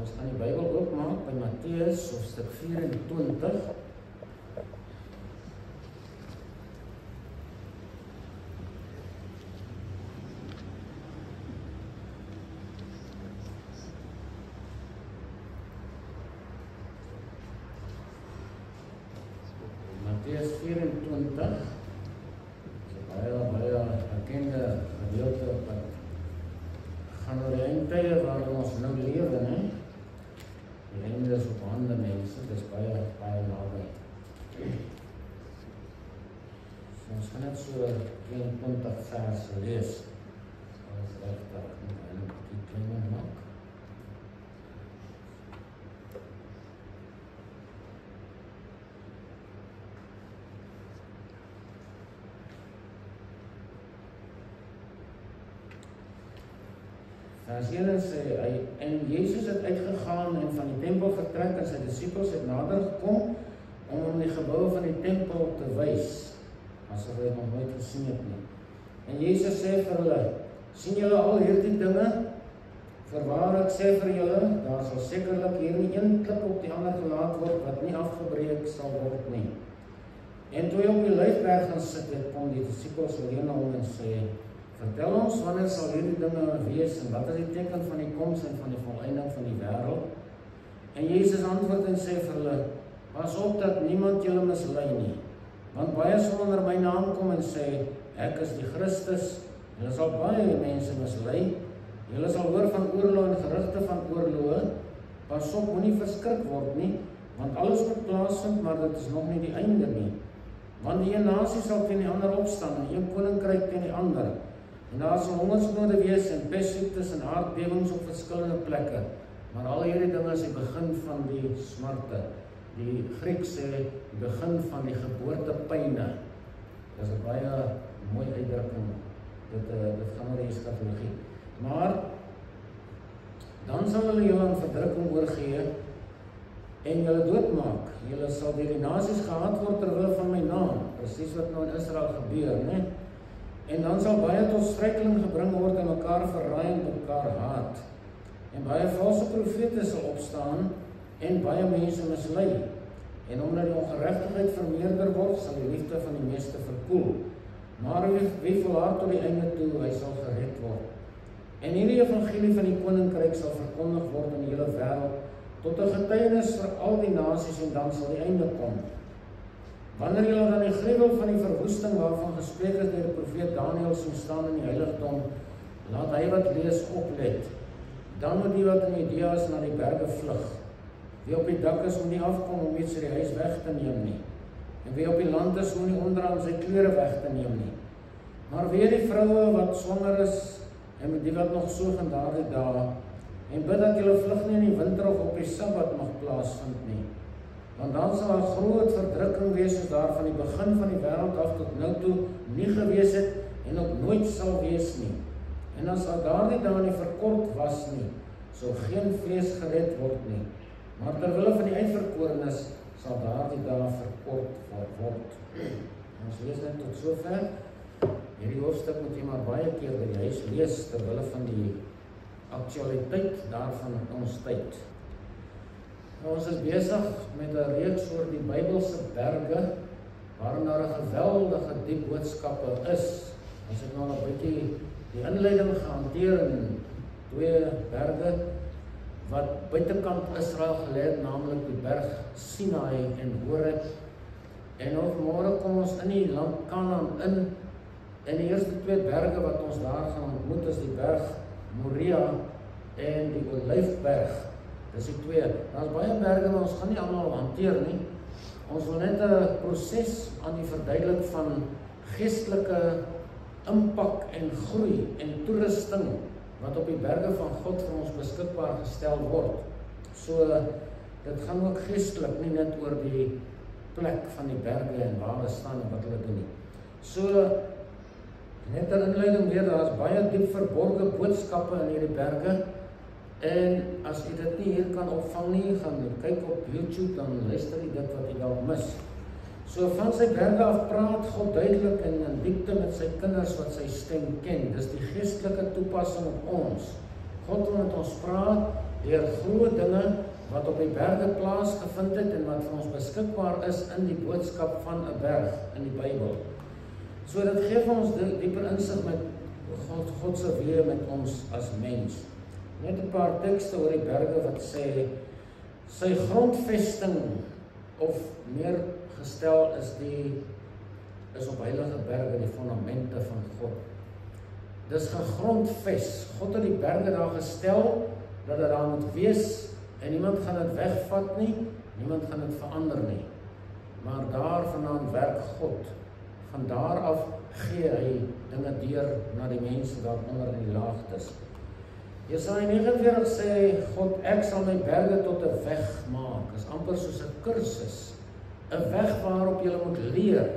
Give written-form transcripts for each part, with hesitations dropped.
Ons gaan die Bybel oopmaak by Matteus hoofstuk 24. Matteus 24. Baie bekende gedeelte wat gaan oor die eindtye waar ons nou lewe, né? Die einde is op hande, mense, dit is baie naby. So, ons gaan net so 22 verse lees. Ons regtig moet die kleiner maak. Vers 1 sê hy, en Jezus het uitgegaan en van die tempel vertrek en sy discipels het nader gekom om die gebouw van die tempel te wys, asof hy het nog nooit gesien het nie. En Jezus sê vir hulle, sien julle al hierdie dinge? Voorwaar ek sê vir julle, daar sal sekerlik hier nie een klip op die ander gelaat word wat nie afgebreek sal word nie. En toe hy op die Olijfberg gaan sit het, kom die disciples alleen na hom en sê, vertel ons, wanneer sal hierdie dinge wees en wat is die teken van die koms en van die volleinding van die wêreld? En Jezus antwoord en sê vir hulle, pas op dat niemand julle mislei nie, want baie sal onder my naam kom en sê, ek is die Christus, julle sal baie mense mislei, julle sal hoor van oorlog en gerugte van oorloë, pas op, moenie verskrik word nie, want alles moet plaasvind, maar dit is nog nie die einde nie, want die een nasie sal teen die ander opstaan en een koninkryk teen die ander, en daar sal hongersnoode wees en pestsiektes en aardbewings op verskillende plekke. Maar al hierdie dinge is die begin van die smarte. Die Griek sê die begin van die geboortepyne. Dit is 'n baie mooi uitdrukking. Dit gaan oor die eskatologie. Maar dan sal hulle julle aan verdrukking oorgee en julle doodmaak. Julle sal deur die nasies gehaat word ter wille van my naam. Presies wat nou in Israel gebeur, né? En dan sal baie tot struikeling gebring word en mekaar verraai en mekaar haat. En baie valse profete sal opstaan en baie mense mislei. En omdat die ongeregtigheid vermeerder word, sal die liefde van die meeste verkoel. Maar wie volhard tot die einde toe, hy sal gered word. En hierdie evangelie van die koninkryk sal verkondig word in die hele wêreld tot 'n getuienis vir al die nasies en dan sal die einde kom. Wanneer julle dan die gruwel van die verwoesting waarvan gespreek is deur die profeet Daniël sien staan in die heiligdom, laat hy wat lees oplet. Dan moet die wat in Judea is na die berge vlug. Wie op die dak is, moet nie afkom om iets uit die huis weg te neem nie. En wie op die land is, moet nie onderaan sy klere weg te neem nie. Maar weer die vroue wat swanger is, en die wat nog soog in daardie dae, en bid dat julle vlug nie in die winter of op die Sabbat mag plaasvind nie. Want dan sal 'n groot verdrukking wees soos daar van die begin van die wêreld af tot nou toe nie gewees het en ook nooit sal wees nie. En as daardie dae nie verkort was nie, sou geen vlees gered word nie. Maar ter wille van die uitverkorenes sal daardie dae verkort word. Ons lees net tot sover. Hierdie hoofstuk moet jy maar baie keer by die huis lees ter wille van die aktualiteit daarvan in ons tyd. Ons is besig met 'n reeks oor die Bybelse berge, waarin daar 'n geweldige diep boodskappe is. Ons het nou 'n bietjie die inleiding gehanteer in 2 berge wat buitekant Israel gelê het, naamlik die berg Sinai en Horeb. En môre kom ons in die land Kanaan in. En die eerste 2 berge wat ons daar gaan ontmoet is die berg Moria en die Olijfberg. Dis die 2. Daar's baie berge, maar ons gaan nie almal hanteer nie. Ons wil net 'n proses aan die verduidelik van geestelike impak en groei en toerusting wat op die berge van God vir ons beskikbaar gestel word. So, dit gaan ook geestelik, nie net oor die plek van die berge en waar hulle staan en wat hulle doen nie. So, net 'n inleiding weer, daar is baie diep verborge boodskappe in hierdie berge. En as jy dit nie hier kan opvang nie, gaan kyk op YouTube, dan luister jy dit wat jy dalk mis. So van sy berge af praat God duidelik en in diepte met sy kinders wat sy stem ken. Dis die geestelike toepassing op ons. God wil met ons praat deur groot dinge wat op die berge plaasgevind het en wat vir ons beskikbaar is in die boodskap van 'n berg in die Bybel. So dit gee vir ons dieper insig met God se weë met ons as mens. Net 'n paar tekste oor die berge wat sê, sy grondvesting of meer gestel is op heilige berge, die fondamente van God. Dis gegrondves. God het die berge daar gestel, dat dit daar moet wees, en niemand gaan dit wegvat nie, niemand gaan dit verander nie. Maar daar vandaan werk God. Van daar af gee hy dinge deur na die mense daaronder in die laagtes. Jesaja 49 sê, God, ek sal my berge tot 'n weg maak. Is amper soos 'n kursus. 'n Weg waarop jy moet leer,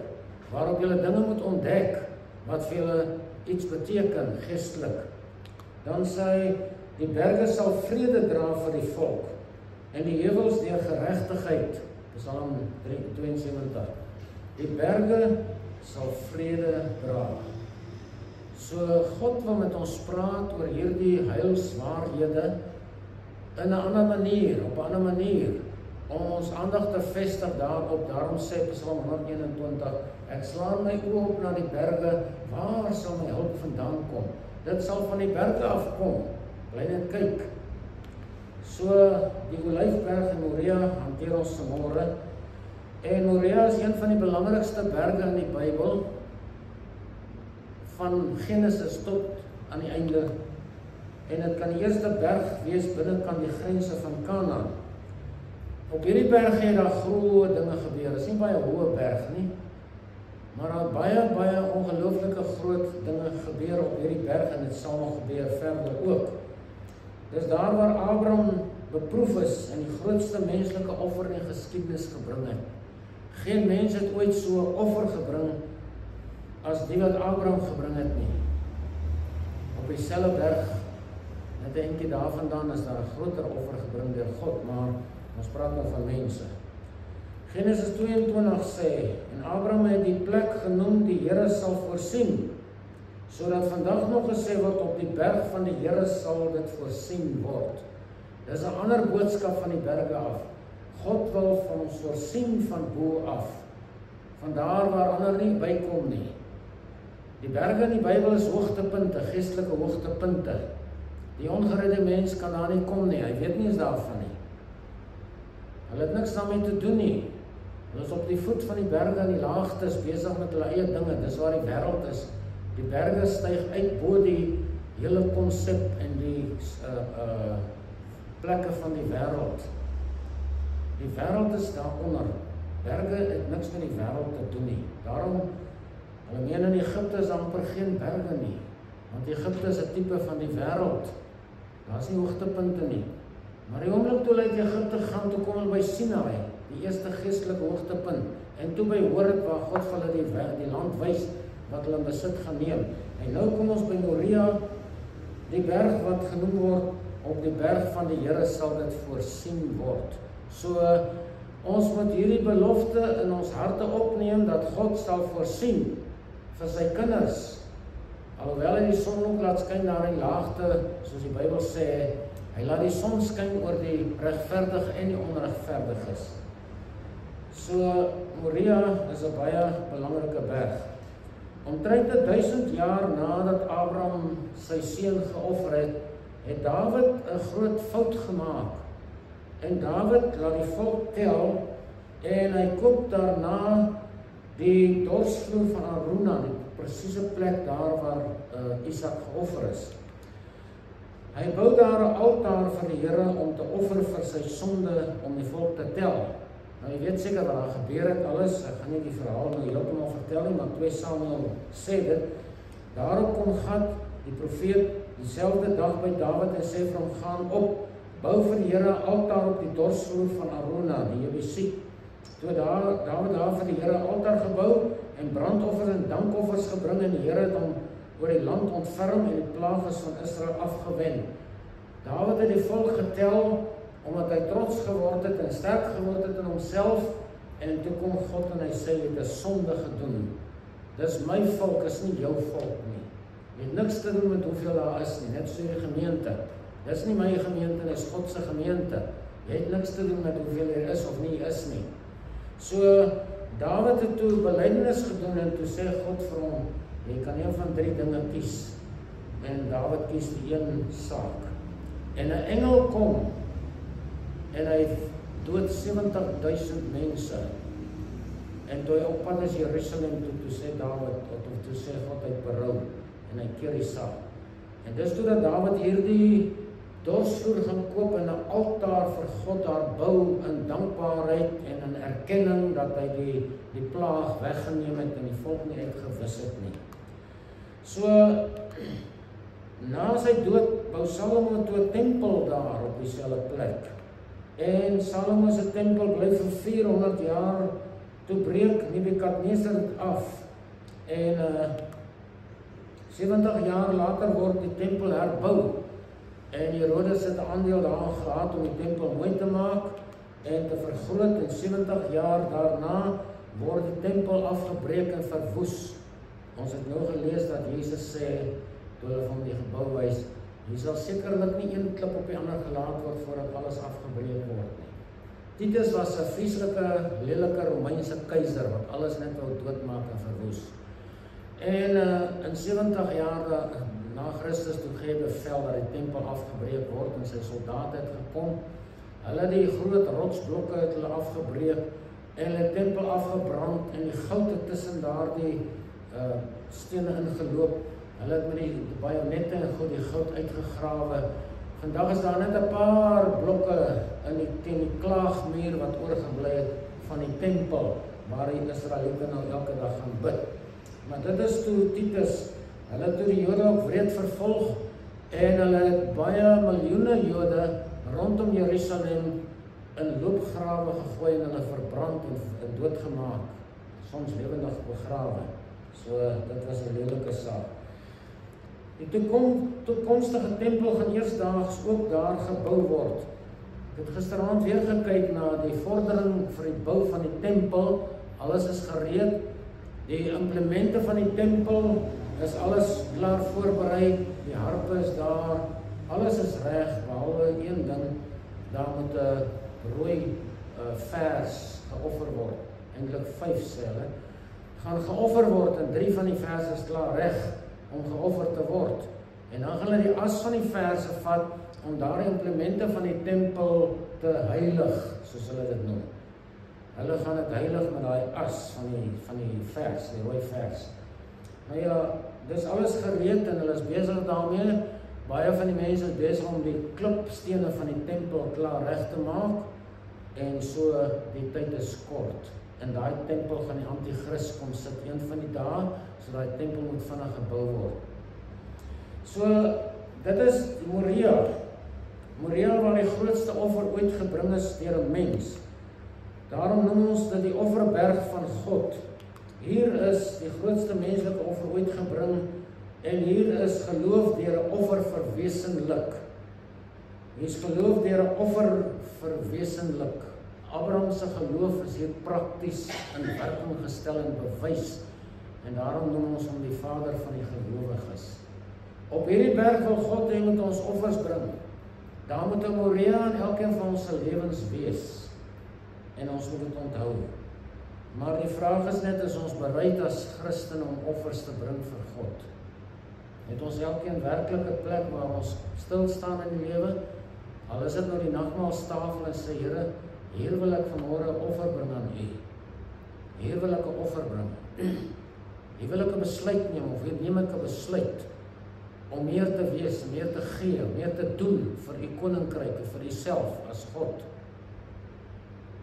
waarop jy dinge moet ontdek, wat vir julle iets beteken, geestelik. Dan sê hy, die berge sal vrede dra vir die volk, en die heuwels deur geregtigheid, Psalm 72. Die berge sal vrede dra. So God wil met ons praat oor hierdie heilswaarhede in 'n ander manier, op 'n ander manier, om ons aandag te vestig daarop. Daarom sê Psalm 121, ek slaan my oë op na die berge, waar sal my hulp vandaan kom? Dit sal van die berge afkom, bly net kyk. So, die Olyfberg in Moria hanteer ons vanmôre, en Moria is een van die belangrikste berge in die Bybel, van Genesis tot aan die einde, en dit kan die eerste berg wees binnekant die grense van Kanaan. Op hierdie berg het daar groot dinge gebeur. Dit is nie baie hoë berg nie, maar daar het baie ongelooflike groot dinge gebeur op hierdie berg, en dit sal nog gebeur verder ook. Dis daar waar Abraham beproef is en die grootste menslike offer in die geskiedenis gebring het. Geen mens het ooit so 'n offer gebring as die wat Abraham gebring het nie. Op dieselfde berg, net 'n entjie daarvandaan, is daar 'n groter offer gebring deur God, maar ons praat nou van mense. Genesis 22 sê, en Abraham het die plek genoem, die Here sal voorsien, sodat vandag nog gesê word, op die berg van die Here sal dit voorsien word. Dis 'n ander boodskap van die berge af. God wil van ons voorsien van bo af, van daar waar ander nie bykom nie. Die berge in die Bybel is hoogtepunte, geestelike hoogtepunte. Die ongeredde mens kan daar nie kom nie, hy weet nie eens daarvan nie. Hulle het niks daarmee te doen nie. Hulle is op die voet van die berge in die laagtes, besig met hulle eie dinge, dis waar die wêreld is. Die berge styg uit bo die hele konsep en die plekke van die wêreld. Die wêreld is daaronder. Berge het niks met die wêreld te doen nie. Daarom, hulle meen in Egipte is amper geen berge nie, want Egipte is 'n tipe van die wêreld. Daar is nie hoogtepunte nie. Maar die oomblik toe hulle uit Egipte gaan, toe kom hulle by Sinai, die eerste geestelike hoogtepunt, en toe by Horeb waar God vir hulle die land wys wat hulle in besit gaan neem. En nou kom ons by Moria, die berg wat genoem word, op die berg van die Here sal dit voorsien word. So, ons moet hierdie belofte in ons harte opneem, dat God sal voorsien vir sy kinders. Alhoewel hy die son ook laat skyn daar in die laagte, soos die Bybel sê, hy laat die son skyn oor die regverdige en die onregverdiges. So, Moria is 'n baie belangrike berg. Omtrent 1000 jaar nadat Abraham sy seun geoffer het, het Dawid 'n groot fout gemaak. En Dawid laat die volk tel, en hy koop daarna die dorsvloer van Aruna, die presiese plek daar waar Isak geoffer is. Hy bou daar 'n altaar vir die Here om te offer vir sy sonde, om die volk te tel. Nou jy weet seker wat daar gebeur het alles, ek gaan nie die verhaal nou heeltemal vertel nie, maar 2 Samuel sê dit. Daarop kom Gad, die profeet, dieselfde dag by Dawid en sê vir hom, gaan op, bou vir die Here 'n altaar op die dorsvloer van Aruna, die Jebusiet. Toe Dawid daar vir die Here 'n altaar gebou en brandoffers en dankoffers gebring, en die Here het hom oor die land ontferm en die plages van Israel afgewen. Dawid het die volk getel, omdat hy trots geword het en sterk geword het in homself, en toe kom God en hy sê, jy het 'n sonde gedoen. Dis my volk, is nie jou volk nie. Jy het niks te doen met hoeveel daar is nie, net so die gemeente. Dis nie my gemeente, dis God se gemeente. Jy het niks te doen met hoeveel jy is of nie is nie. So, Dawid het toe belydenis gedoen en toe sê God vir hom, jy kan een van 3 dinge kies. En Dawid kies die een saak. En 'n engel kom en hy dood 70.000 mense. En toe hy op pad is Jerusalem toe sê Dawid, of toe sê God hy berou en hy keer die saak. En dis toe dat Dawid hierdie dorsvloer gaan koop en 'n altaar vir God daar bou in dankbaarheid en in erkenning dat hy die plaag weggeneem het en die volk nie uitgewis het nie. So, na sy dood bou Salomo toe 'n tempel daar op dieselfde plek. En Salomo se tempel bly vir 400 jaar, toe breek Nebukadnesar dit af. En 70 jaar later word die tempel herbou. En Herodes het 'n aandeel daaraan gehad om die tempel mooi te maak en te vergroot. En 70 jaar daarna word die tempel afgebreek en verwoes. Ons het nou gelees dat Jesus sê, toe hulle van die gebou wys, hier sal sekerlik nie een klip op die ander gelaat word voordat alles afgebreek word nie. Titus was 'n vreeslike, lelike Romeinse keiser wat alles net wou doodmaak en verwoes. En in 70 jaar na Christus toe gee bevel dat die tempel afgebreek word en sy soldate het gekom. Hulle het die groot rotsblokke het hulle afgebreek en hulle tempel afgebrand en die goud het tussen daardie stene ingeloop. Hulle het met die bajonette en goed die goud uitgegrawe. Vandag is daar net 'n paar blokke in die klaagmuur wat oorgebly het van die tempel waar die Israeliete nou elke dag gaan bid. Maar dit is toe Titus, hulle het toe die Jode ook wreed vervolg en hulle het baie miljoene Jode rondom Jerusalem in loopgrawe gegooi en hulle verbrand en doodgemaak, soms lewendig begrawe. So dit was 'n lelike saak. Die toekomstige tempel gaan eersdaags ook daar gebou word. Ek het gisteraand weer gekyk na die vordering vir die bou van die tempel. Alles is gereed. Die implemente van die tempel is alles klaar voorberei. Die harpe is daar. Alles is reg, behalwe een ding. Daar moet 'n rooi vers geoffer word. Eintlik 5 sê hulle. Gaan geoffer word en 3 van die verse is klaar reg om geoffer te word. En dan gaan hulle die as van die verse vat om daardie implemente van die tempel te heilig, soos hulle dit noem. Hulle gaan dit heilig met daai as van die vers, die rooi vers. Nou ja, dis alles gereed en hulle is besig daarmee. Baie van die mense is besig om die klipstene van die tempel klaar reg te maak en so die tyd is kort. In daai tempel gaan die anti-kris kom sit een van die dae, so daai tempel moet vinnig gebou word. So, dit is Moria. Moria waar die grootste offer ooit gebring is deur 'n mens. Daarom noem ons dit die offerberg van God. Hier is die grootste menslike offer ooit gebring en hier is geloof deur 'n offer verwesenlik. Hier is geloof deur 'n offer verwesenlik. Abraham se geloof is hier prakties in werking gestel en bewys. En daarom noem ons hom die vader van die gelowiges. Op hierdie berg wil God hê moet ons offers bring. Daar moet 'n Moria in elkeen van ons se lewens wees. En ons moet dit onthou. Maar die vraag is net, is ons bereid as Christen om offers te bring vir God? Het ons elkeen werklik 'n plek waar ons stil staan in die lewe? Al is dit nou die nagmaalstafel en sê, Here, hier wil ek vanmôre 'n offer bring aan U. Hier wil ek 'n offer bring. Hier wil ek 'n besluit neem, of hier neem ek 'n besluit om meer te wees, meer te gee, meer te doen vir U koninkryk en vir Uself as God.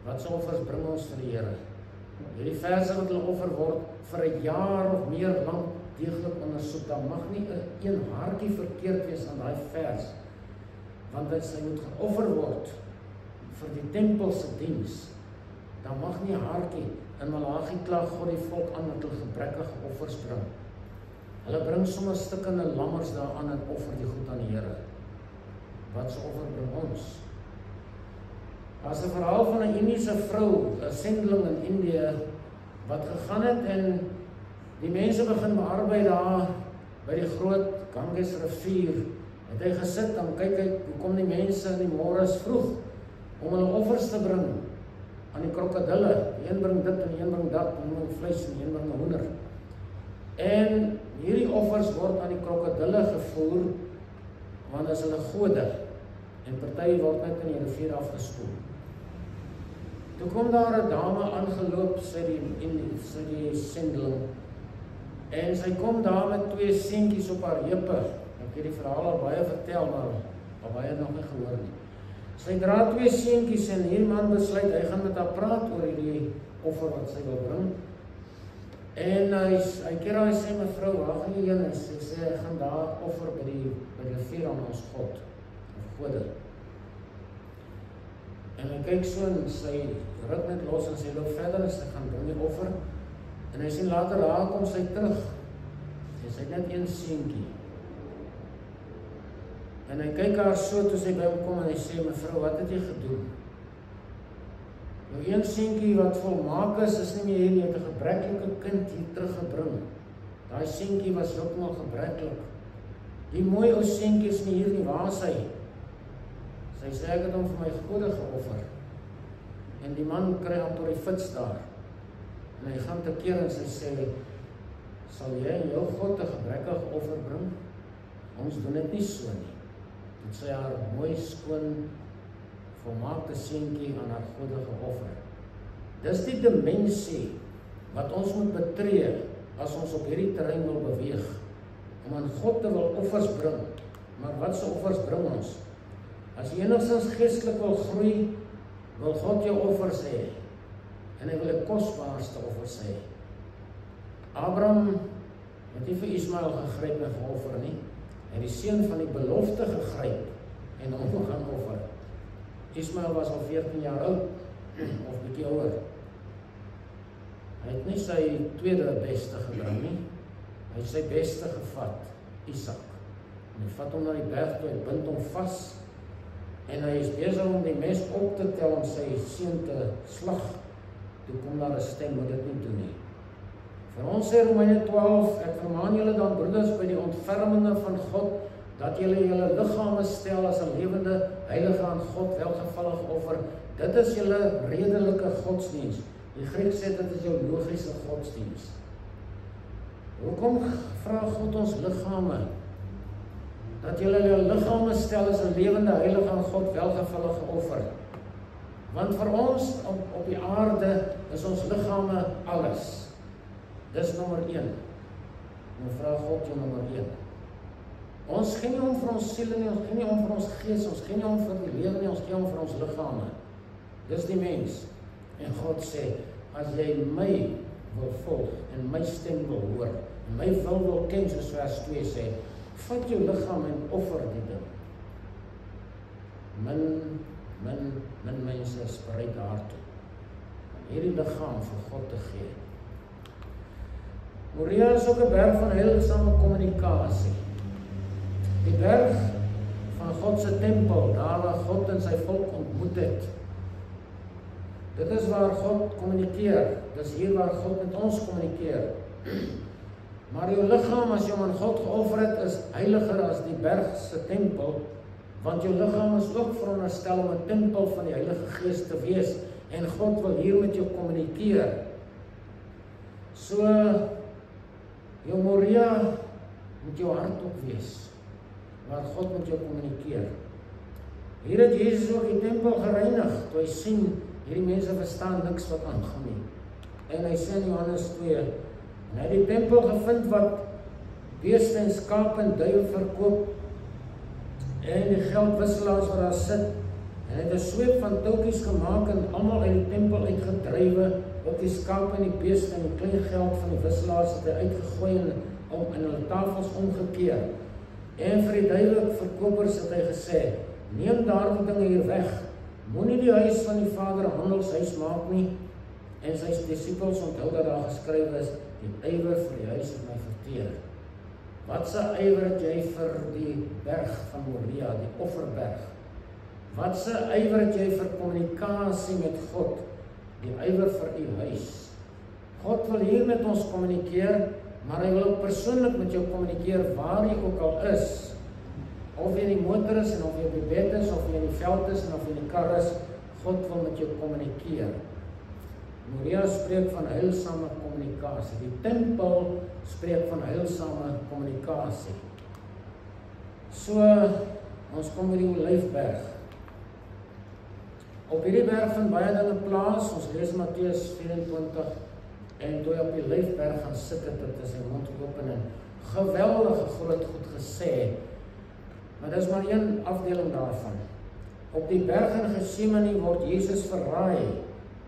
Wat se offers bring ons vir die Here? Hierdie verse wat hulle offer word vir 'n jaar of meer lank deeglik ondersoek. Daar mag nie 'n een haartjie verkeerd wees aan daai vers, want dit sy moet geoffer word vir die tempel se diens. Daar mag nie 'n haartjie. In Malagi kla God die volk aan dat hulle gebrekkige offers bring. Hulle bring sommer stikkende lammers daaraan en offer die goed aan die Here. Wat se offer bring ons? As 'n verhaal van 'n Indiese vrou, 'n sendeling in Indië, wat gegaan het en die mense begin bearbei daar by die groot Ganges rivier het hy gesit, dan kyk hy, hoe kom die mense in die môres vroeg, om hulle offers te bring, aan die krokodille, die een bring dit, en die een bring dat, en die een bring vleis, en die een bring 'n hoender. En hierdie offers word aan die krokodille gevoer, want as hulle gode, en party word net in die rivier afgespoel. Toe kom daar 'n dame aangeloop, sy die sendeling, en sy kom daar met 2 seentjies op haar heupe. Ek het die verhaal al baie vertel, maar baie nog nie gehoor nie. Sy dra 2 seentjies en hierdie man besluit, hy gaan met haar praat oor hierdie offer wat sy wil bring. En hy keer haar sê, mevrou, waar gaan jy heen? Sy sê, hy gaan daar offer by die rivier aan ons God, of gode. En hy kyk so en sy ruk net los en sy loop verder en sy gaan bring die offer. En hy sien later, daar kom sy terug. En sy het net 1 seentjie. En hy kyk haar so toe sy by hom kom en hy sê, mevrou, wat het jy gedoen? Nou 1 seentjie wat volmaak is nie meer hier, jy het 'n gebreklike kind hier teruggebring. Daai seentjie was heeltemal gebreklik. Die mooi ou seentjie is nie hier nie, waar is hy? Sy sê, ek het hom vir my gode geoffer. En die man kry amper die fits daar. En hy gaan tekeer en sy sê, sal jy en jou God 'n gebrekkige offer bring? Ons doen dit nie so nie. Dit sy haar mooi skoon volmaakte seentjie aan haar gode geoffer. Dis die dimensie wat ons moet betree as ons op hierdie terrein wil beweeg, om aan God te wil offers bring. Maar wat se offers bring ons? As jy enigstens geestelik wil groei, wil God jou offers hê, en hy wil 'n kosbaarste offers hê. Abraham het nie vir Ismael gegryp en geoffer nie, hy het die seun van die belofte gegryp en hom gaan offer. Ismael was al 14 jaar oud, of bietjie ouer. Hy het nie sy tweede beste gebring nie, hy het sy beste gevat, Isak. En hy vat hom na die berg toe, hy bind hom vas, en hy is besig om die mes op te tel om sy seun te slag. Toe kom daar 'n stem, moet dit nie doen nie. Vir ons sê Romeine 12, ek vermaan julle dan broeders by die ontferminge van God, dat julle julle liggame stel as 'n lewende, heilige aan God welgevallige offer. Dit is julle redelike godsdiens. Die Griek sê dit is jou logiese godsdiens. Hoekom vra God ons liggame? Dat julle liggame stel as 'n lewende, heilige aan God welgevallige offer. Want vir ons op die aarde is ons liggame alles. Dis nommer 1. Nou vra God jou nommer 1. Ons gee nie om vir ons siele nie, ons gee nie om vir ons gees, ons gee nie om vir die lewe nie, ons gee om vir ons liggame. Dis die mens. En God sê, as jy my wil volg en my stem wil hoor, en my wil ken, soos vers 2 sê, vat jou liggaam en offer die ding. Min mense is bereid daartoe, om hierdie liggaam vir God te gee. Moria is ook 'n berg van heilsame kommunikasie. Die berg van God se tempel, daar waar God en sy volk ontmoet het. Dit is waar God kommunikeer. Dis hier waar God met ons kommunikeer. Maar jou liggaam, as jy hom aan God geoffer het, is heiliger as die berg se tempel, want jou liggaam is ook veronderstel om 'n tempel van die Heilige Gees te wees, en God wil hier met jou kommunikeer. So, jou Moria moet jou hart ook wees, waar God met jou kommunikeer. Hier het Jesus ook die tempel gereinig, toe hy sien, hierdie mense verstaan niks wat aangaan nie. En hy sê in Johannes 2, en hy het die tempel gevind wat beeste en skaap en duie verkoop, en die geldwisselaars wat daar sit, en hy het 'n sweep van touwtjies gemaak en almal uit die tempel uitgedrywe, ook die skaap en die beeste en die klein geld van die wisselaars het hy uitgegooi en hulle tafels omgekeer. En vir die duiwelike verkopers het hy gesê, neem daardie dinge hier weg, moenie die huis van die Vader handelshuis maak nie. En sy disippels onthou dat daar geskryf is, die ywer vir die huis het my verteer. Wat se ywer het jy vir die berg van Moria, die offerberg? Wat se ywer het jy vir kommunikasie met God? Die ywer vir u huis. God wil hier met ons kommunikeer, maar hy wil ook persoonlik met jou kommunikeer waar jy ook al is. of jy in die motor is, en of jy op die bed is, of jy in die veld is, en of jy in die kar is, God wil met jou kommunikeer. Moria spreek van heilsame kommunikasie. Die tempel spreek van heilsame kommunikasie. So, ons kom by die Olyfberg. Op hierdie berg vind baie dinge plaas. Ons lees Matteus 24, en toe hy op die Olyfberg gaan sit het, is sy mond geopen en geweldige groot goed gesê. Maar dis maar een afdeling daarvan. Op die berg in Getsemane word Jesus verraai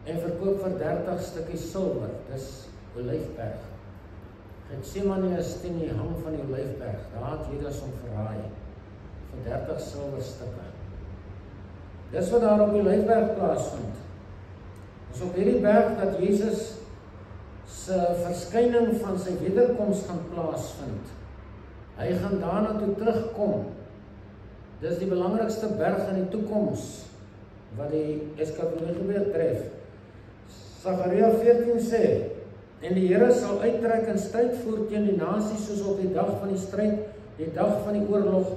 en verkoop vir 30 stukkies silwer. Dis Olyfberg. Getsemane is teen die hang van die Olyfberg. Daar het Judas hom verraai vir 30 silwer stukke. Dis wat daar op die Olyfberg plaasvind. Dis op hierdie berg dat Jesus se verskyning van sy wederkoms gaan plaasvind. Hy gaan daarna toe terugkom. Dis die belangrikste berg in die toekoms wat die eskatologie betref. Sagaria 14 sê, en die Here sal uittrek en stryd voer teen die nasies soos op die dag van die stryd, die dag van die oorlog,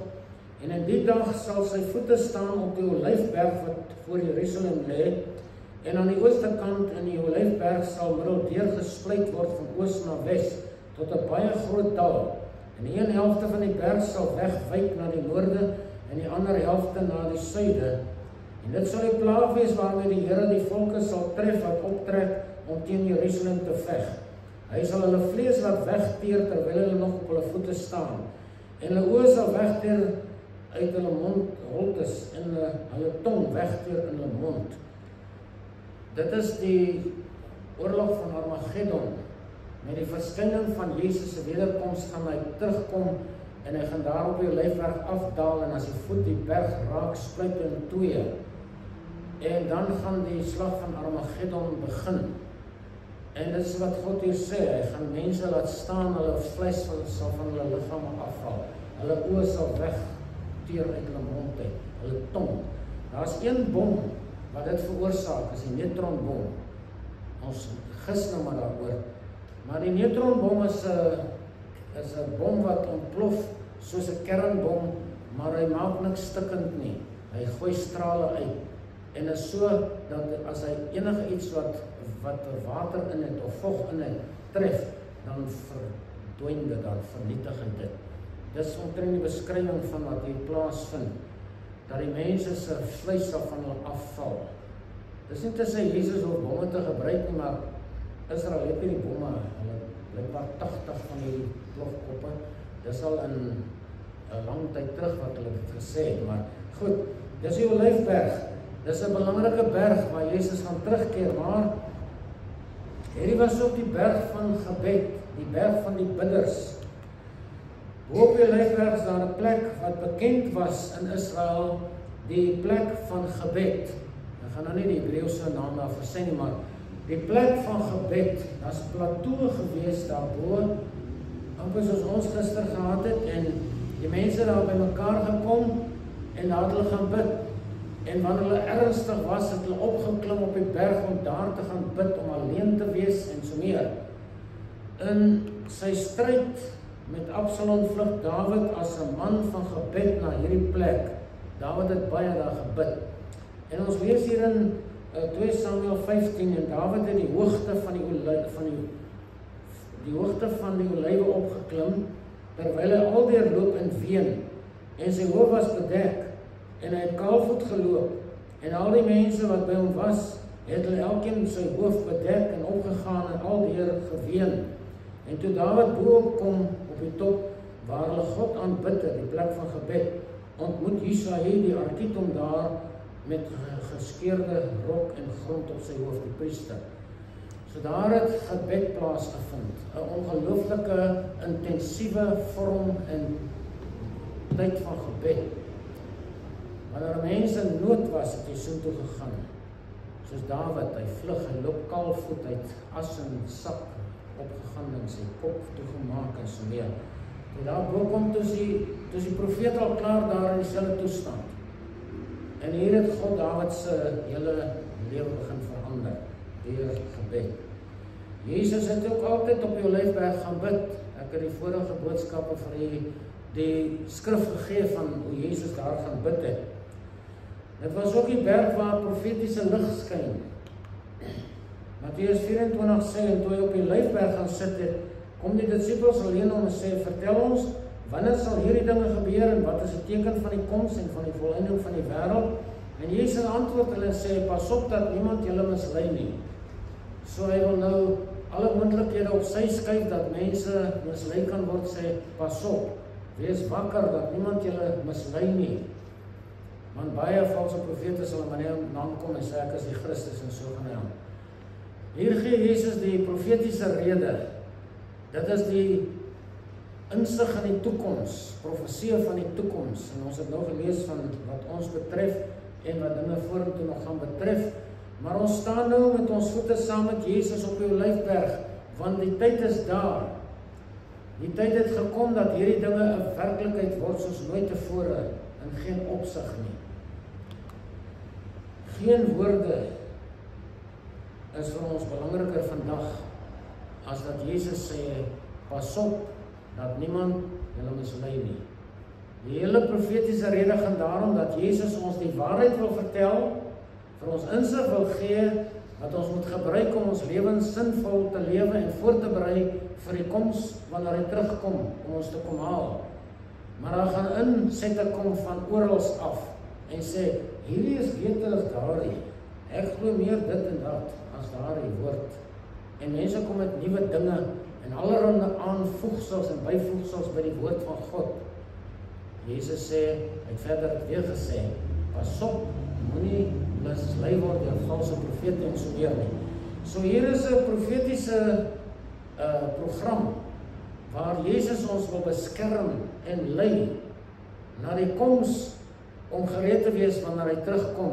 en in die dag sal sy voete staan op die Olyfberg wat voor Jerusalem lê, en aan die ooste kant in die Olyfberg sal middeldeur gesplyt word van oos na wes tot 'n baie groot dal. En die een helfte van die berg sal wegwyk na die noorde en die ander helfte na die suide. En dit sal die plaag wees waarmee die Here die volke sal tref wat optrek om teen Jerusalem te veg. Hy sal hulle vlees laat wegteer terwyl hulle nog op hulle voete staan. En hulle oë sal wegteer uit hulle mond holtes en hulle tong wegteer in hulle mond. Dit is die oorlog van Armageddon. Met die verskyning van Jesus se wederkoms gaan hy terugkom en hy gaan daar op die Olyfberg afdaal en as die voet die berg raak, splyt in twee. En dan gaan die slag van Armageddon begin. En dit is wat God hier sê, hy gaan mense laat staan, hulle vleis sal van hulle liggame afval. Hulle oë sal wegteer uit hulle mond uit, hulle tong. Daar's een bom wat dit veroorsaak, is die neutronbom. Ons gis nou maar daaroor. Maar die neutronbom is 'n bom wat ontplof soos 'n kernbom, maar hy maak niks stikkend nie. Hy gooi strale uit. En is so dat as hy enige iets wat water in het of vog in het tref, dan verdwyn dit, dan vernietig hy dit. Dis omtrent die beskrywing van wat hier plaasvind, dat die mense se vleis sal van hulle afval. Dis nie te sê Jesus hoef bomme te gebruik nie, maar Israel het nie die bomme, hulle blykbaar 80 van hierdie plofkoppe. Dis al in 'n lang tyd terug wat hulle het gesê, maar goed, dis die Olyfberg. Dis 'n belangrike berg waar Jesus gaan terugkeer, maar hierdie was ook die berg van gebed, die berg van die bidders. Bo op die Olyfberg is daar 'n plek wat bekend was in Israel, die plek van gebed. Ek gaan nou nie die Hebreëse naam daar versê nie, maar die plek van gebed, daar's 'n plateau gewees daarbo, amper soos ons gister gehad het, en die mense daar by mekaar gekom, en daar het hulle gaan bid. En wanneer hulle ernstig was, het hulle opgeklim op die berg om daar te gaan bid, om alleen te wees en so meer. In sy stryd met Absalom vlug Dawid as 'n man van gebed na hierdie plek. Dawid het baie daar gebid. En ons lees hier in 2 Samuel 15, en Dawid het die hoogte van die olywe opgeklim, terwyl hy alweer loop en ween, en sy hoof was bedek, en hy het kaalvoet geloop, en al die mense wat by hom was, het hulle elkeen sy hoof bedek en opgegaan en alweer geween. En toe Dawid bo kom op die top, waar hulle God aanbid het, die plek van gebed, ontmoet Jesai die arkitom daar, met geskeurde rok en grond op sy hoof, die priester. So daar het gebed plaasgevind, 'n ongelooflike, intensiewe vorm en tyd van gebed. Wanneer mense in nood was, het hy soontoe gegaan. Soos Dawid, hy vlug, hy loop kaalvoet, hy het as en sak opgegaan en sy kop toegemaak en so meer. En daar kom toe die profeet al klaar daar in dieselfde toestand. En hier het God Dawid se hele lewe begin verander deur gebed. Jesus het ook altyd op die Olyfberg gaan bid. Ek het die vorige boodskappe vir u die skrif gegee van hoe Jesus daar gaan bid het. Dit was ook die berg waar profetiese lig skyn. Matteus 24 sê, en toe hy op die Olyfberg gaan sit het, kom die disippels alleen om en sê, vertel ons, wanneer sal hierdie dinge gebeur en wat is die teken van die koms en van die volëinding van die wêreld? En Jesus antwoord hulle en sê, pas op dat niemand julle mislei nie. So hy wil nou alle moontlikhede op sy skuif dat mense mislei kan word, sê, pas op, wees wakker dat niemand julle mislei nie. Want baie valse profete sal in my naam kom en sê ek is die Christus en so gaan hy aan. Hier gee Jesus die profetiese rede. Dit is die insig in die toekoms, profesie van die toekoms. En ons het nou gelees van wat ons betref en wat dinge vorentoe nog gaan betref. Maar ons staan nou met ons voete saam met Jesus op die Olyfberg, want die tyd is daar. Die tyd het gekom dat hierdie dinge 'n werklikheid word soos nooit tevore, in geen opsig nie. Geen woorde is vir ons belangriker vandag as dat Jesus sê, pas op dat niemand julle mislei nie. Die hele profetiese rede gaan daarom dat Jesus ons die waarheid wil vertel, vir ons insig wil gee, wat ons moet gebruik om ons lewens sinvol te lewe en voor te berei vir die koms wanneer hy terugkom om ons te kom haal. Maar daar gaan insette kom van orals af en sê, hierdie is beter as daardie. Ek glo meer dit en dat as daardie woord. En mense kom met nuwe dinge en allerhande aanvoegsels en byvoegsels by die woord van God. Jesus sê, hy het verder weer gesê, pas op, moenie mislei word deur valse profete en so meer nie. So hier is 'n profetiese program waar Jesus ons wil beskerm en lei na die koms om gereed te wees wanneer hy terugkom,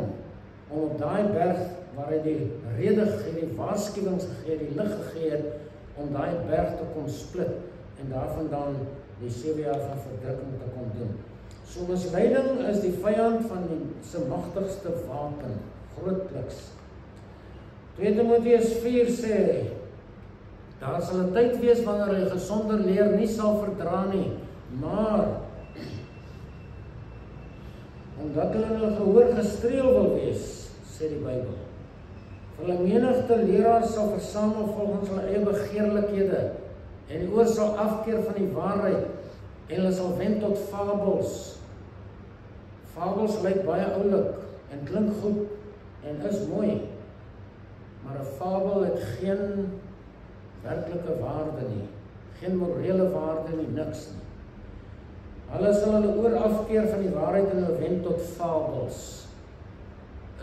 om op daai berg waar hy die rede gegee, die waarskuwings gegee, die lig gegee het, om daai berg te kom split en daarvandaan die 7 jaar van verdrukking te kom doen. So misleiding is die vyand van die se magtigste wapen, grootliks. 2 Timoteus 4 sê, daar sal 'n tyd wees wanneer hy gesonder leer nie sal verdra nie, maar omdat hulle in hulle gehoor gestreel wil wees, sê die Bybel. Hulle menigte leraars sal versamel volgens hulle eie begeerlikhede en die oor sal afkeer van die waarheid en hulle sal wend tot fabels. Fabels lyk baie oulik en klink goed en is mooi, maar 'n fabel het geen werklike waarde nie, geen morele waarde nie, niks nie. Hulle sal hulle oor afkeer van die waarheid en hulle wend tot fabels.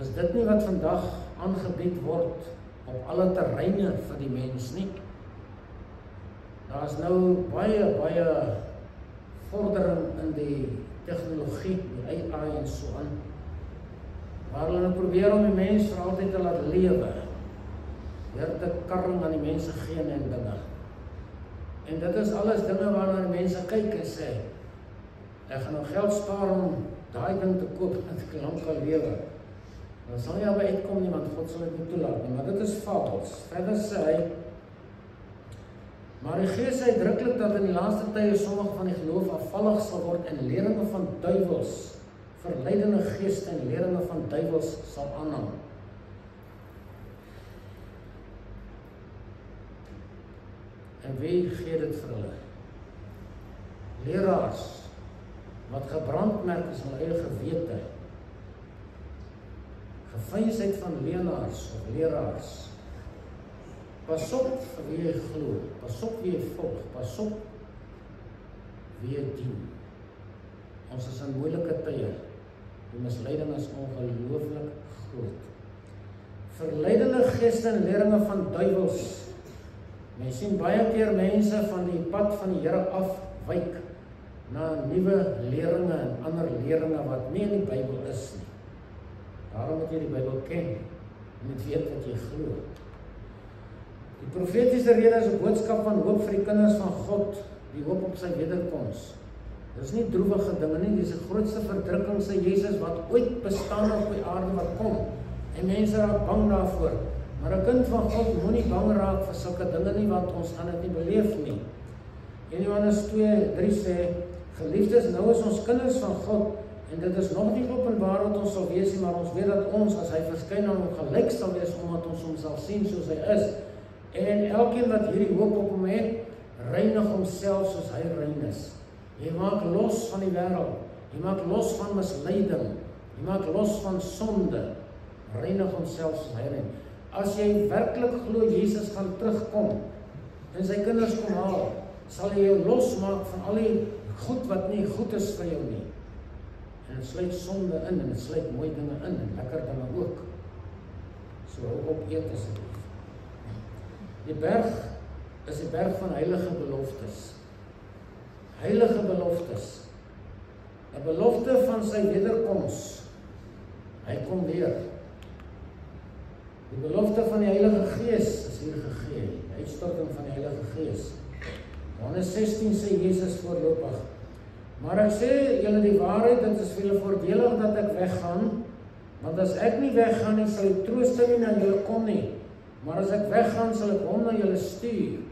Is dit nie wat vandag aangebied word op alle terreine vir die mens nie? Daar is nou baie vordering in die tegnologie, die AI en so aan, waar hulle probeer om die mens vir altyd te laat lewe, weer te karring aan die mense gene en dinge. En dit is alles dinge waarna die mense kyk en sê, ek gaan nou geld spaar om daai ding te koop, dat ek lang kan lewe. Dan sal jy by uitkom nie, want God sal dit nie toelaat nie, maar dit is fabels. Verder sê hy, maar die Gees sê uitdruklik dat in die laaste tye sommige van die geloof afvallig sal word en leringe van duiwels, verleidende geeste en leringe van duiwels sal aanhang. En wie gee dit vir hulle? Leraars, wat gebrandmerk is in hulle eie gewete. Geveinsheid van leenaars of leraars. Pas op vir wie jy glo, pas op wie jy volg, pas op wie jy dien. Ons is in moeilike tye. Die misleiding is ongelooflik groot. Verleidende geeste en leringe van duiwels. Mens sien baie keer mense van die pad van die Here afwyk na nuwe leringe en ander leringe wat nie in die Bybel is nie. Daarom moet jy die Bybel ken en moet weet wat jy glo. Die profetiese rede is 'n boodskap van hoop vir die kinders van God, die hoop op sy wederkoms. Dis nie droewige dinge nie, dis die grootste verdrukking, sê Jesus, wat ooit bestaan op die aarde wat kom. En mense raak bang daarvoor. Maar 'n kind van God moenie bang raak vir sulke dinge nie, want ons gaan dit nie beleef nie. En Johannes 2:3 sê, Geliefdes, nou is ons kinders van God, en dit is nog nie openbaar wat ons sal wees nie, maar ons weet dat ons, as hy verskyn, aan hom gelyk sal wees, omdat ons hom sal sien soos hy is. En elkeen wat hierdie hoop op hom het, reinig homself soos hy rein is. Jy maak los van die wêreld, jy maak los van misleiding, jy maak los van sonde, reinig homself soos hy rein. As jy werklik glo Jesus gaan terugkom, en sy kinders kom haal, sal jy jou losmaak van al die goed wat nie goed is vir jou nie. En het sluit sonde in, en het sluit mooi dinge in, en lekker dinge ook. So hou op eet asseblief. Die berg is die berg van heilige beloftes. Heilige beloftes. 'n belofte van sy wederkoms. Hy kom weer. Die belofte van die Heilige Gees is hier gegee. Die uitstorting van die Heilige Gees. Johannes 16 sê Jesus voorlopig, maar ek sê julle die waarheid, dit is vir julle voordelig dat ek weggaan, want as ek nie weggaan nie, sal die trooster nie na julle kom nie, maar as ek weggaan, sal ek hom na julle stuur.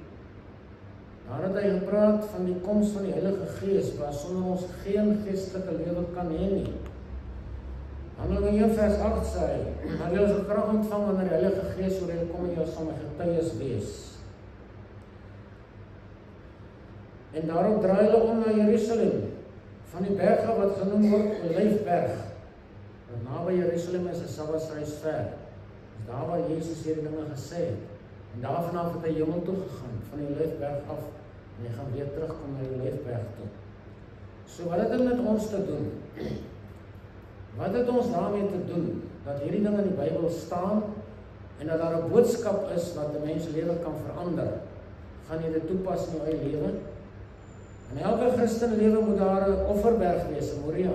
Daar het hy gepraat van die koms van die Heilige Gees, waar sonder ons geen geestelike lewe kan hê nie. Handelinge 1 vers 8 sê hy, maar julle sal krag ontvang wanneer die Heilige Gees oor julle kom en julle sal my getuies wees. En daarop draai hulle om na Jerusalem, van die berg af wat genoem word Olyfberg. Want naby Jerusalem is 'n Sabbatsreis ver. Dis daar waar Jesus hierdie dinge gesê het. En daarvanaf het hy hemel toe gegaan, van die Olyfberg af, en hy gaan weer terugkom na die Olyfberg toe. So wat het dit met ons te doen? Wat het ons daarmee te doen? Dat hierdie dinge in die Bybel staan, en dat daar 'n boodskap is wat 'n mens se lewe kan verander. Gaan jy dit toepas in jou eie lewe? In elke Christen lewe moet daar 'n offerberg wees, 'n Moria.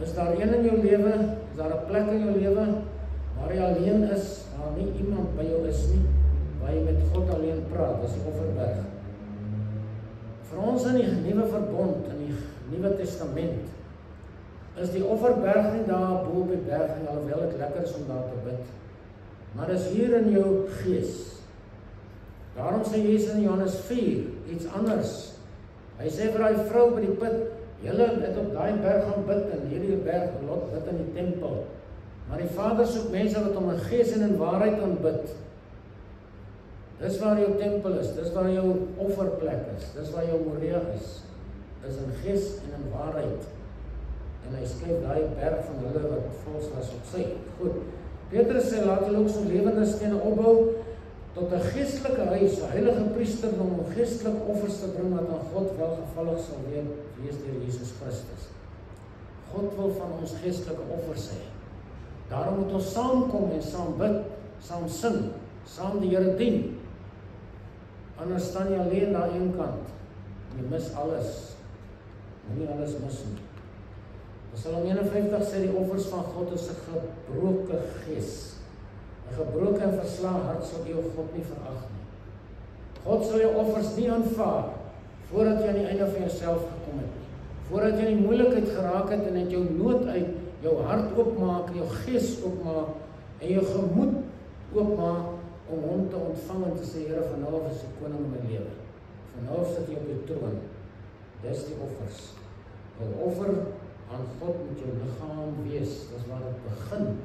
Is daar een in jou lewe, is daar 'n plek in jou lewe, waar jy alleen is, waar nie iemand by jou is nie, waar jy met God alleen praat, dis die offerberg. Vir ons in die nuwe verbond, in die Nuwe Testament, is die offerberg nie daar bo op die berg, en alhoewel het lekker is om daar te bid, maar is hier in jou gees. Daarom sê Jesus in Johannes 4 iets anders. Hy sê vir die vrou by die put, julle het op daai berg gaan bid, en hierdie berg lot bid in die tempel. Maar die Vader soek mense wat hom in gees en in waarheid aanbid. Dis waar jou tempel is, dis waar jou offerplek is, dis waar jou Moria is in gees en in waarheid. En hy skryf daai berg van hulle wat vals was op sy. Goed, Petrus sê, laat julle ook so lewende stene opbou, tot 'n geestelike huis, 'n heilige priesterdom, om geestelike offers te bring wat aan God welgevallig sal wees deur Jesus Christus. God wil van ons geestelike offers hê. Daarom moet ons saamkom en saam bid, saam sing, saam die Here dien. Anders staan jy alleen daar een kant, en jy mis alles. Moenie alles mis nie. Psalm 51 sê die offers van God is 'n gebroke gees. 'n gebroke en verslae hart sal jou God nie verag nie. God sal jou offers nie aanvaar voordat jy aan die einde van jouself gekom het nie. Voordat jy in die moeilikheid geraak het en uit jou nood uit jou hart oopmaak, jou gees oopmaak en jou gemoed oopmaak om hom te ontvang en te sê, Here, van nou af is die koning in my lewe. Van nou af sit jy op die troon. Dis die offers. Jou offer aan God moet jou liggaam wees. Dis waar dit begin.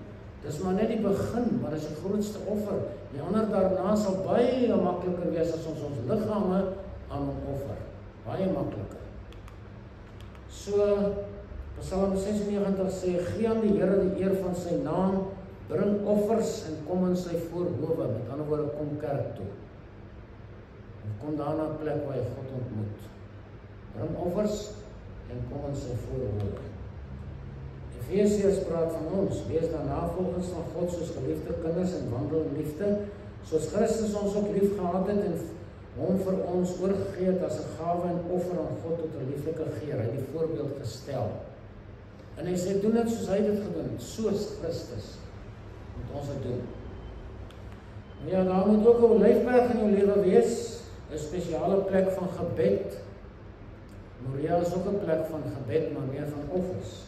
Dis maar net die begin, maar dis die grootste offer. Die ander daarna sal baie makliker wees as ons liggame aan hom offer. Baie makliker. So, Psalm 96 sê, gee aan die Here die eer van sy naam, bring offers en kom in sy voorhowe. Met ander woorde, kom kerk toe. En kom daarna 'n plek waar jy God ontmoet. Bring offers en kom in sy voorhowe. Efesiërs praat van ons, wees dan navolgers van God soos geliefde kinders en wandel in liefde, soos Christus ons ook lief gehad het en hom vir ons oorgegee het as 'n gawe en offer aan God tot 'n lieflike geur. Hy het die voorbeeld gestel. En hy sê, doen dit soos hy dit gedoen het, soos Christus. Moet ons dit doen. Ja, daar moet ook 'n olyfberg in jou lewe wees, 'n spesiale plek van gebed. Moria is ook 'n plek van gebed, maar meer van offers.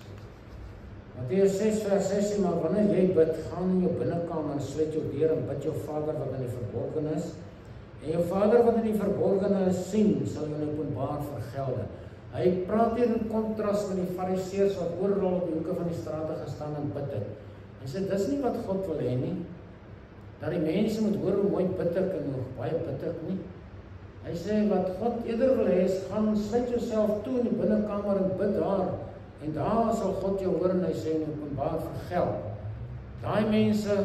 Matteus 6 vers 16, maar wanneer jy bid, gaan in jou binnekamer en sluit jou deur en bid jou Vader wat in die verborgene is, En jou Vader wat in die verborgene sien, sal jou in openbaar vergelde. Hy praat hier in kontras met die Fariseërs wat oral op die hoeke van die strate gestaan en bid het. Hy sê, dis nie wat God wil hê nie, dat die mense moet hoor hoe mooi bid ek en hoe baie bid ek nie. Hy sê, wat God eerder wil hê is, gaan sluit jouself toe in die binnekamer en bid daar, en daar sal God jou hoor en hy sê in openbaar vergeld. Daai mense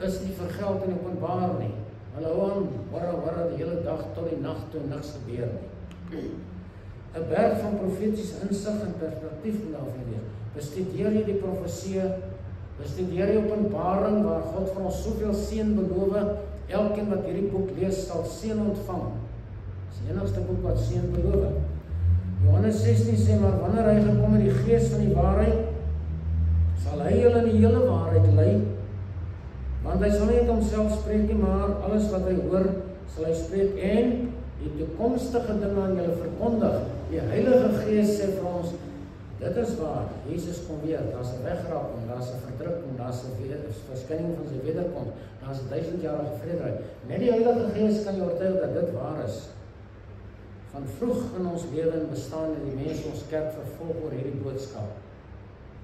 is nie vergeld in openbaar nie. Hulle hou aan, warra die hele dag tot die nag toe niks gebeur nie. 'n berg van profetiese insig en perspektief moet daarvan wees. Bestudeer jy die profeseë, bestudeer jy openbaring waar God vir ons soveel seën beloof. Elkeen wat hierdie boek lees sal seën ontvang. Dis die enigste boek wat seën beloof. Johannes 16 sê, maar wanneer hy gekom met die gees van die waarheid, sal hy julle in die hele waarheid lei, want hy sal nie uit homself spreek nie, maar alles wat hy hoor, sal hy spreek en die toekomstige dinge aan julle verkondig. Die Heilige Gees sê vir ons, dit is waar, Jesus kom weer, daar is 'n wegraping, daar is 'n verdrukking, daar is 'n verskyning van sy wederkoms, daar is 'n 1000-jarige vrederyk. Net die Heilige Gees kan jou oortuig dat dit waar is. Van vroeg in ons lewe en bestaan en die mense ons kerk vervolg oor hierdie boodskap.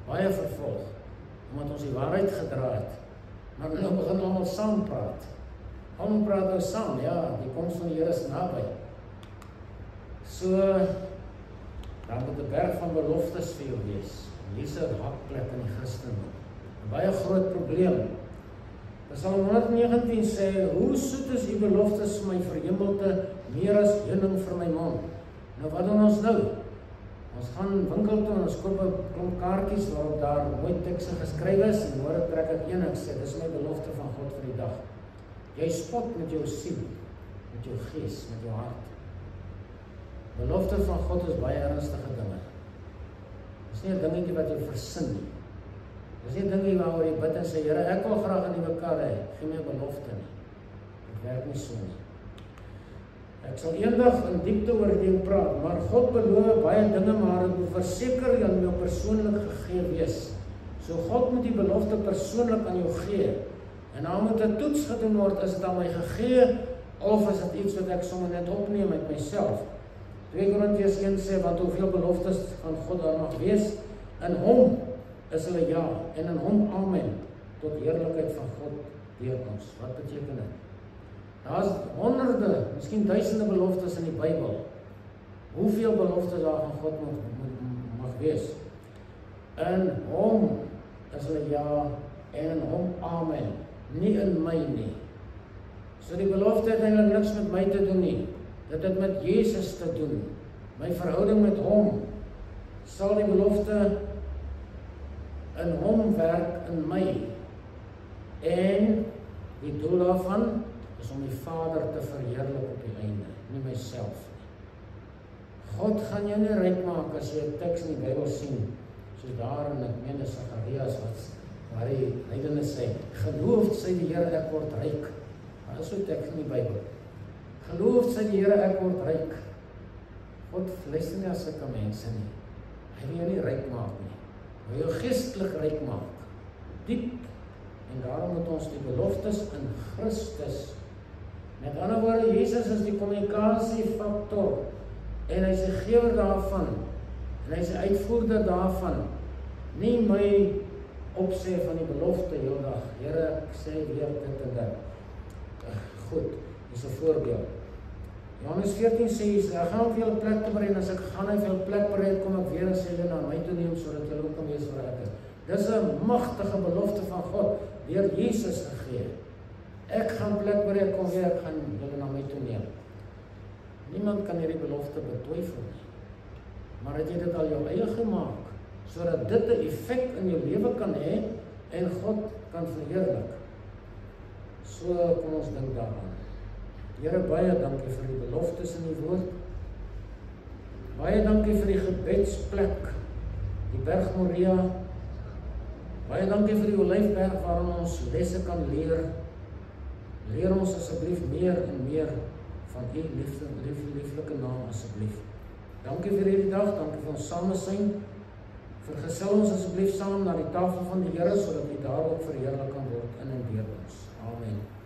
Baie vervolg, omdat ons die waarheid gedra het. Maar nou begin almal saam praat. Almal praat nou saam, ja, die koms van die Here is naby. So, dan moet 'n berg van beloftes vir jou wees. Hier's 'n hakplek in die Christendom. 'n Baie groot probleem. Psalm 119 sê, hoe soet is die beloftes vir my verhemelte, meer as heuning vir my mond. Nou wat doen ons nou? Ons gaan winkel toe en ons koop 'n klomp kaartjies waarop daar mooi tekste geskryf is en môre trek ek een en ek sê, dis my belofte van God vir die dag. Jy spot met jou siel, met jou gees, met jou hart. Belofte van God is baie ernstige dinge. Dis nie 'n dingetjie wat jy versin nie. Dis nie 'n dingetjie waaroor jy bid en sê, Here, ek wil graag 'n nuwe kar hê. Gee my 'n belofte nie. Dit werk nie so nie. Ek sal eendag in diepte oor die ding praat, maar God beloof baie dinge, maar dit moet verseker aan jou persoonlik gegee wees. So God moet die belofte persoonlik aan jou gee. En dan moet 'n toets gedoen word, is dit aan my gegee, of is dit iets wat ek sommer net opneem met myself. 2 Korintiërs 1 sê, want hoeveel beloftes van God daar mag wees, in hom is hulle ja, en in hom amen, tot heerlikheid van God deur ons. Wat beteken dit? Daar is honderde, miskien duisende beloftes in die Bybel. Hoeveel beloftes daar van God mag wees? In hom is hulle ja, en in hom amen. Nie in my nie. So die belofte het eintlik niks met my te doen nie. Dit het met Jesus te doen. My verhouding met hom. Sal die belofte in hom werk in my. En die doel daarvan is om die Vader te verheerlik op die einde, nie myself nie. God gaan jou nie ryk maak as jy 'n teks in die Bybel sien, soos daar in, ek meen is Sagarius waar die heidene sê, geloof sy die Here, ek word ryk. Daar is so 'n teks in die Bybel. Geloof sy die Here, ek word ryk. God luister nie as sulke mense nie. Hy wil jou nie ryk maak nie. Hy wil jou geestelik ryk maak. Diep. En daarom moet ons die beloftes in Christus. Met ander woorde, Jesus is die kommunikasiefaktor. En hy is die gewer daarvan. En hy is die uitvoerder daarvan. Nie my opsê van die belofte heel dag. Here, ek sê weer dit en dat. Goed, dis 'n voorbeeld. Johannes 14 sê, ek gaan vir julle plek te berei, en as ek gaan en vir julle plek berei, kom ek weer en sê julle na my toe neem, sodat julle ook kan wees waar ek is. Dis 'n magtige belofte van God, deur Jesus gegee. Ek gaan plek berei, ek kom weer, ek gaan julle na my toe neem. Niemand kan hierdie belofte betwyfel nie. Maar het jy dit al jou eie gemaak, sodat dit 'n effek in jou lewe kan hê, en God kan verheerlik. So kom ons dink daaraan. Here, baie dankie vir die beloftes in die woord. Baie dankie vir die gebedsplek, die berg Moria. Baie dankie vir die Olyfberg waarin ons lesse kan leer. Leer ons asseblief meer en meer van U lieflike naam asseblief. Dankie vir hierdie dag, dankie vir ons samesyn. Vergesel ons asseblief saam na die tafel van die Here, sodat U daar ook verheerlik kan word in en deur ons. Amen.